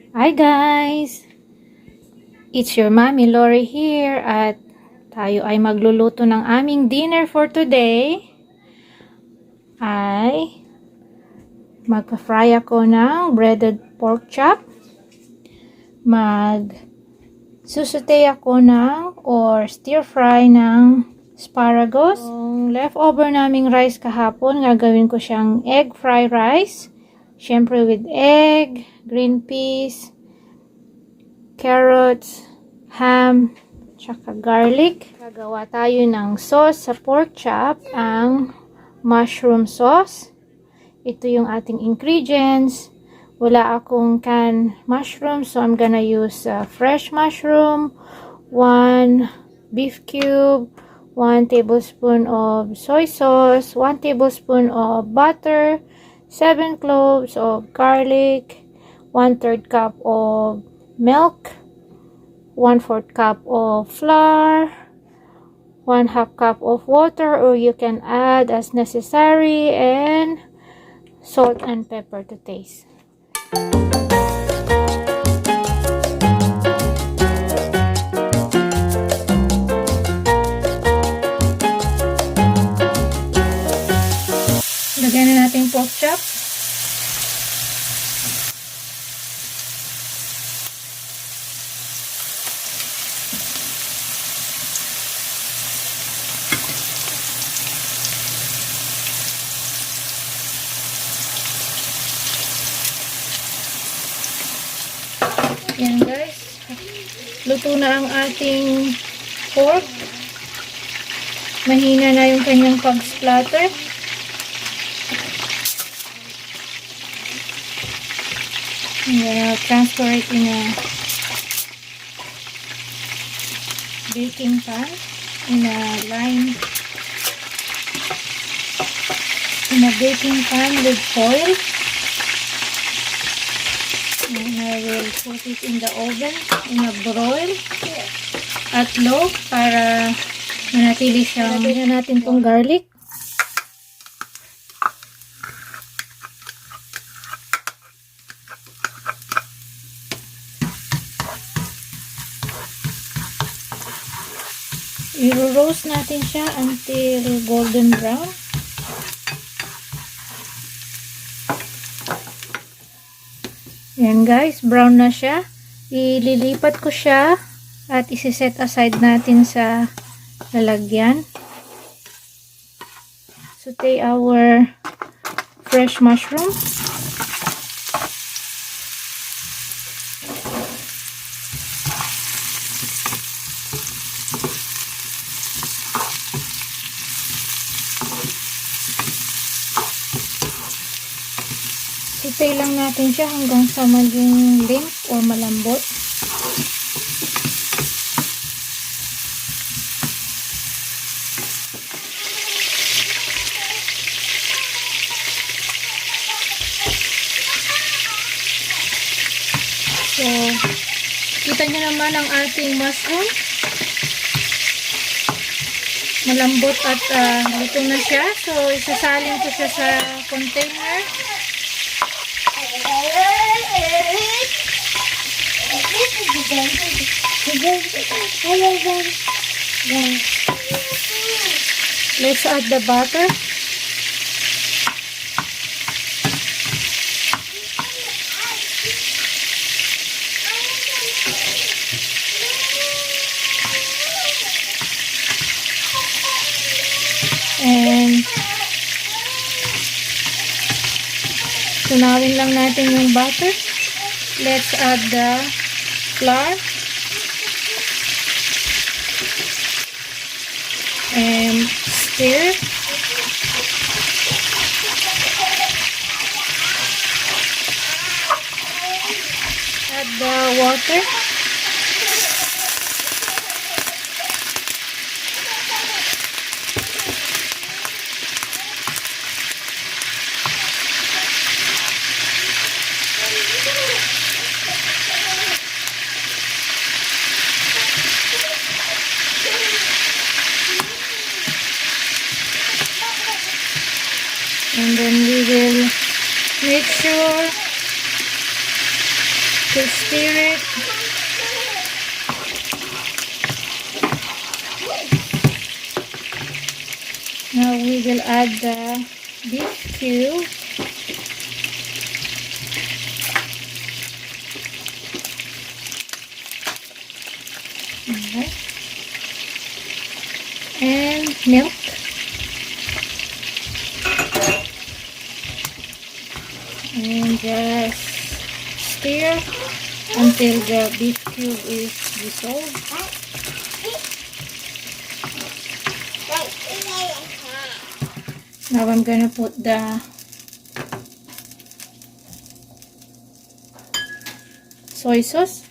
Hi guys! It's your mommy Lori here at tayo ay magluluto ng aming dinner for today. Ay magpa-fry ako ng breaded pork chop. Mag-saute ako or stir fry ng asparagus. Yung leftover naming rice kahapon, gagawin ko siyang egg fried rice. Syempre with egg, green peas, carrots, ham, tsaka garlic. Gagawa tayo ng sauce sa pork chop, ang mushroom sauce. Ito yung ating ingredients. Wala akong canned mushroom, so I'm gonna use fresh mushroom, 1 beef cube, 1 tablespoon of soy sauce, 1 tablespoon of butter, 7 cloves of garlic, 1/3 cup of milk, 1/4 cup of flour, 1/2 cup of water, or you can add as necessary, and salt and pepper to taste. Lagyan na natin pork chop. Yan guys, luto na ang ating pork. Mahina na yung kanyang pag-splatter. I'm gonna transfer it in a baking pan, in a baking pan with foil. And I will put it in the oven in a broil at low para manatili siyang. Lagyan natin tong garlic. I-roast natin siya until golden brown. Yan guys, brown na siya. Ililipat ko siya at isi-set aside natin sa lalagyan. Saute our fresh mushroom. Saute lang natin siya hanggang sa maging limp o malambot. So, kita nyo naman ang ating mushroom. Malambot at luto na siya. So, isasalin ko siya sa container. Let's add the butter. And tunawin lang natin yung butter. Let's add the flour and stir. Add the water. And then we will make sure to stir it. Now we will add the beef cube. Okay. And milk. And just stir until the beef cube is dissolved. Now I'm gonna put the soy sauce.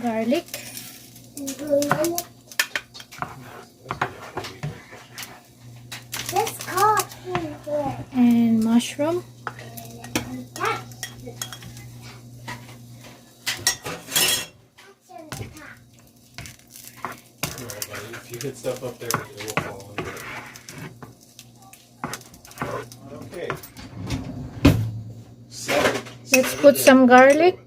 Garlic. And mushroom. If you hit stuff up there, it will fall under it. Okay. Let's put some garlic.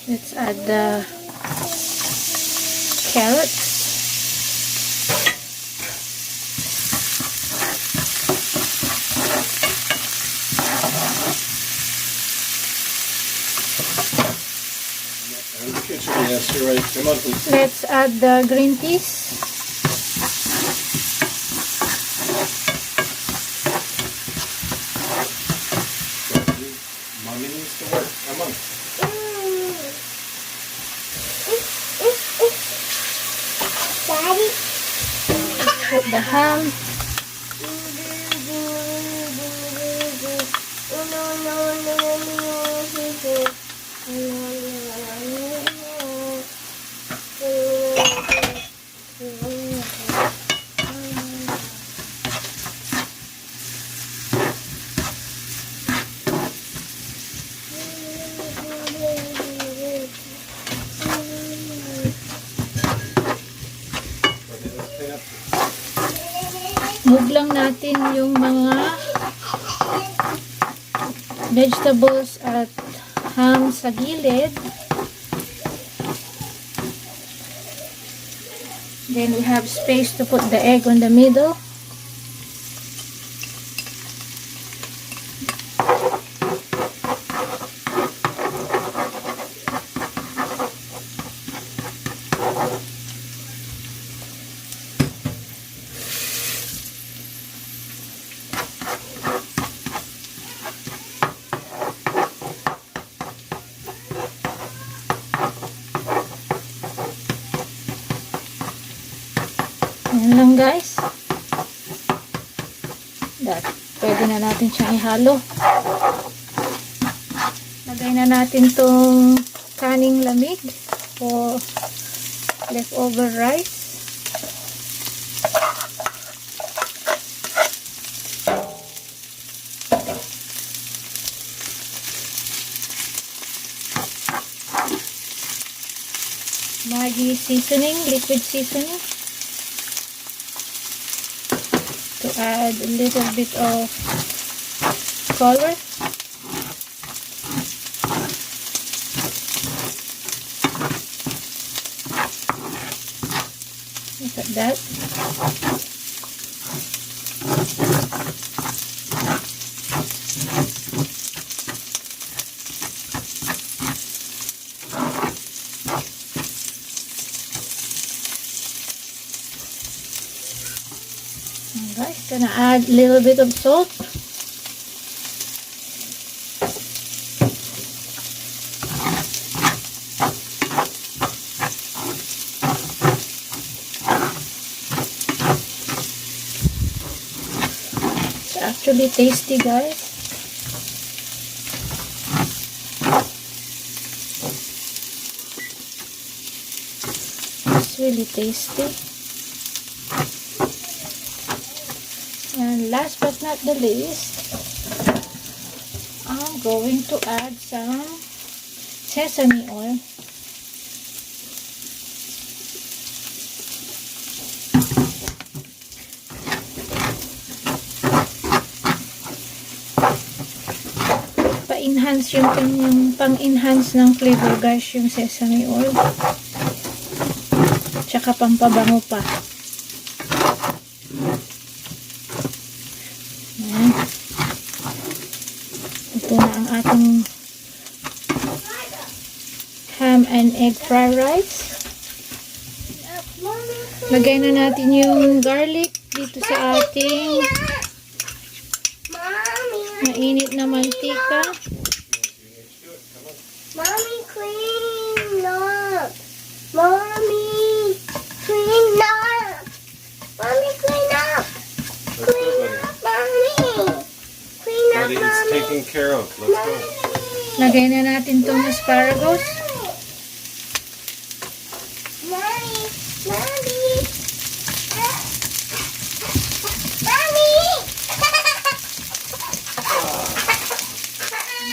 Let's add the carrots. In the kitchen, yes, you're right. Come on, please. Let's add the green peas. Mommy needs to work. Come on. Daddy. Put the ham. Move lang natin yung mga vegetables at ham sa gilid. Then we have space to put the egg on the middle. Ayan lang guys. Pwede na natin siyang ihalo. Lagay na natin tong kaning lamig o leftover rice. Maggi seasoning, liquid seasoning. To add a little bit of color. Look at that. Alright, gonna add a little bit of salt. actually tasty, guys. It's really tasty. And last but not the least, I'm going to add some sesame oil. Pa-enhance yung pang-enhance ng flavor, guys, yung sesame oil. Tsaka pampabango pa. Ayan. Ito na ang ating ham and egg fried rice. Lagay na natin yung garlic dito sa ating mainit na mantika. Mommy, clean up. Mommy, clean up. Mommy, clean up. Clean up, mommy. Clean up, Buddy, it's mommy. taken care of. Let's go. Lagay na natin tong asparagus. Mommy, mommy. Mommy.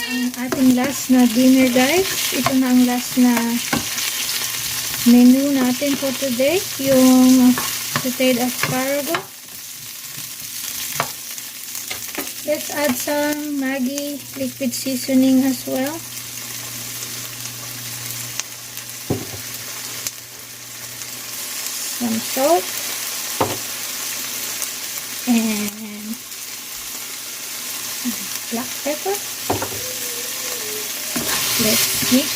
Ang ating last na dinner, guys. Ito na ang last na menu natin for today. Yung sauteed asparagus. Let's add some Maggi liquid seasoning as well. Some salt. And black pepper. Let's mix.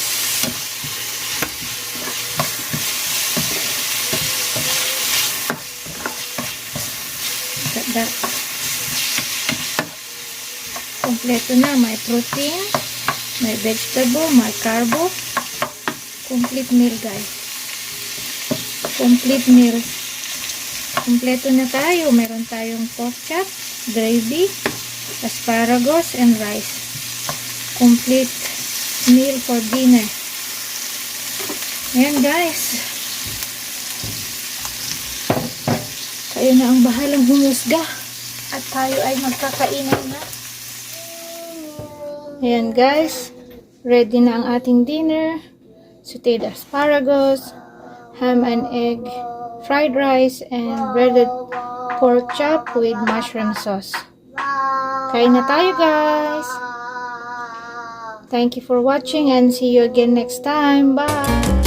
Look at that. Kompleto na. May protein, may vegetable, may carbo. Complete meal, guys. Complete meal. Kompleto na tayo. Meron tayong pork chop, gravy, asparagus, and rice. Complete meal for dinner. Ayan, guys. Kayo na ang bahalang humusga. At tayo ay magkakainan na. Ayan, guys. Ready na ang ating dinner. Sauteed asparagus, ham and egg, fried rice, and breaded pork chop with mushroom sauce. Kain na tayo, guys. Thank you for watching and see you again next time. Bye!